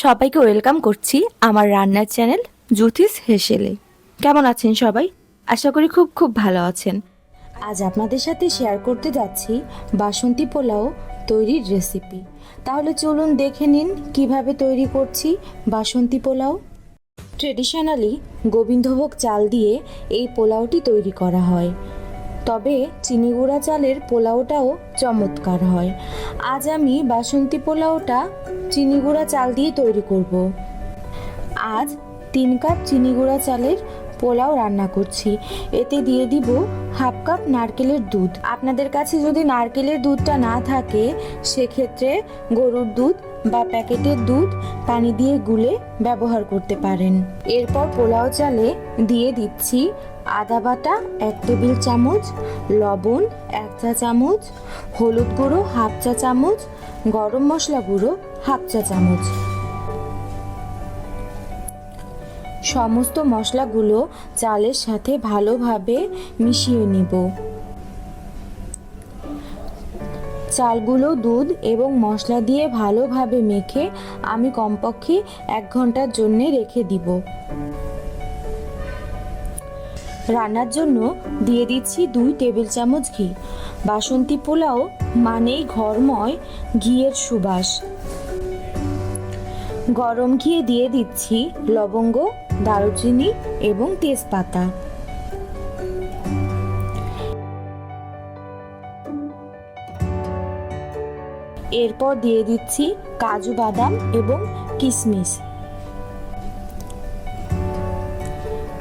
সবাইকে ওয়েলকাম করছি আমার রান্নার চ্যানেল জুথির হেসেলে। কেমন আছেন সবাই? আশা করি খুব খুব ভালো আছেন। আজ আপনাদের সাথে শেয়ার করতে যাচ্ছি বাসন্তী পোলাও তৈরির রেসিপি। তাহলে চলুন দেখে নিন কিভাবে তৈরি করছি বাসন্তী পোলাও। ট্রেডিশনালি গোবিন্দভোগ চাল দিয়ে এই পোলাওটি তৈরি করা হয়, তবে চিনি গুঁড়া চালের পোলাওটাও চমৎকার হয়। আজ আমি বাসন্তী পোলাওটা চিনি গুঁড়া চাল দিয়ে তৈরি করব। আজ 3 কাপ চিনি গুঁড়া চালের পোলাও রান্না করছি। এতে দিয়ে দিব হাফ কাপ নারকেলের দুধ। আপনাদের কাছে যদি নারকেলের দুধটা না থাকে সেক্ষেত্রে গরুর দুধ বা প্যাকেটের দুধ পানি দিয়ে গুলে ব্যবহার করতে পারেন। এরপর পোলাও চালে দিয়ে দিচ্ছি আদা বাটা 1 টেবিল চামচ, লবণ 1 চা চামচ, হলুদ গুঁড়ো হাফ চা চামচ, গরম মশলা গুঁড়ো হাফ চা চামচ। সমস্ত মশলাগুলো চালের সাথে ভালোভাবে মিশিয়ে নিব। চালগুলো দুধ এবং মশলা দিয়ে ভালোভাবে মেখে আমি কমপক্ষে 1 ঘন্টার জন্য রেখে দিব। রান্নার জন্য দিয়ে দিচ্ছি 2 টেবিল চামচ ঘি। বাসন্তী পোলাও মানেই ঘরময় ঘিয়ের সুবাস। গরম ঘিয়ে দিয়ে দিচ্ছি লবঙ্গ, দারুচিনি এবং তেজপাতা। এরপর দিয়ে দিচ্ছি কাজু বাদাম এবং কিশমিশ।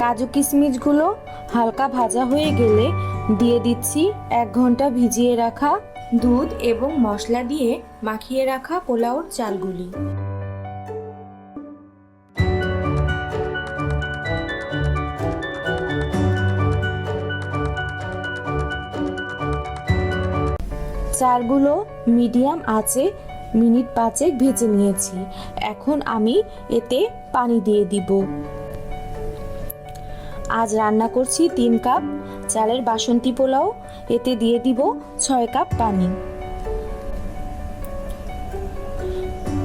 কাজু কিশমিশগুলো হালকা ভাজা হয়ে গেলে দিয়ে দিচ্ছি 1 ঘন্টা ভিজিয়ে রাখা দুধ এবং মশলা দিয়ে মাখিয়ে রাখা পোলাওর চালগুলি। চালগুলো মিডিয়াম আঁচে মিনিট 5 ভেজে নিয়েছি। এখন আমি এতে পানি দিয়ে দিব। আজ রান্না করছি 3 কাপ চালের বাসন্তী পোলাও। এতে দিয়ে দিব 6 কাপ পানি।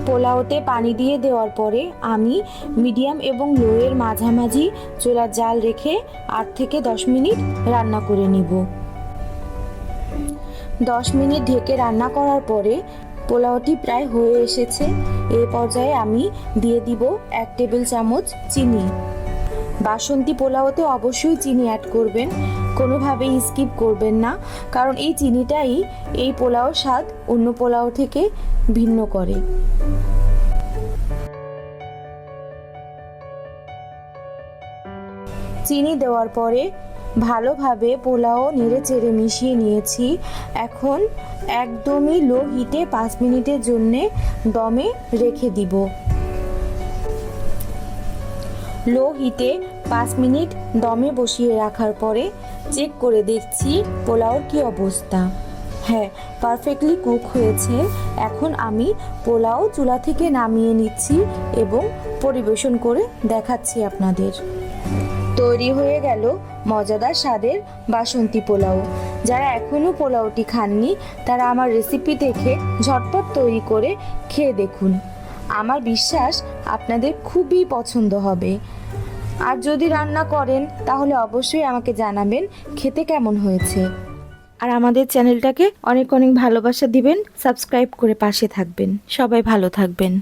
পোলাওতে পানি দিয়ে দেওয়ার পরে আমি মিডিয়াম এবং লোয়ের মাঝামাঝি চুলার জাল রেখে 8 থেকে 10 মিনিট রান্না করে নিব। 10 মিনিট ঢেকে রান্না করার পরে পোলাওটি প্রায় হয়ে এসেছে। এই পর্যায়ে আমি দিয়ে দিব 1 টেবিল চামচ চিনি। বাসন্তী পোলাওতে অবশ্যই চিনি অ্যাড করবেন, কোনোভাবেই স্কিপ করবেন না, কারণ এই চিনিটাই এই পোলাওর স্বাদ অন্য পোলাও থেকে ভিন্ন করে। চিনি দেওয়ার পরে ভালোভাবে পোলাও নেড়ে চেড়ে মিশিয়ে নিয়েছি। এখন একদমই লো হিটে 5 মিনিটের জন্য দমে রেখে দিব। লো হিটে 5 মিনিট দমে বসিয়ে রাখার পরে চেক করে দেখছি পোলাওর কি অবস্থা। হ্যাঁ, পারফেক্টলি কুক হয়েছে। এখন আমি পোলাও চুলা থেকে নামিয়ে নিচ্ছি এবং পরিবেশন করে দেখাচ্ছি আপনাদের। তৈরি হয়ে গেল মজাদার স্বাদের বাসন্তী পোলাও। যারা এখনও পোলাওটি খাননি তারা আমার রেসিপি দেখে ঝটপট তৈরি করে খেয়ে দেখুন। আমার বিশ্বাস আপনাদের খুবই পছন্দ হবে। আর যদি রান্না করেন তাহলে অবশ্যই আমাকে জানাবেন খেতে কেমন হয়েছে। আর আমাদের চ্যানেলটাকে অনেক অনেক ভালোবাসা দিবেন, সাবস্ক্রাইব করে পাশে থাকবেন। সবাই ভালো থাকবেন।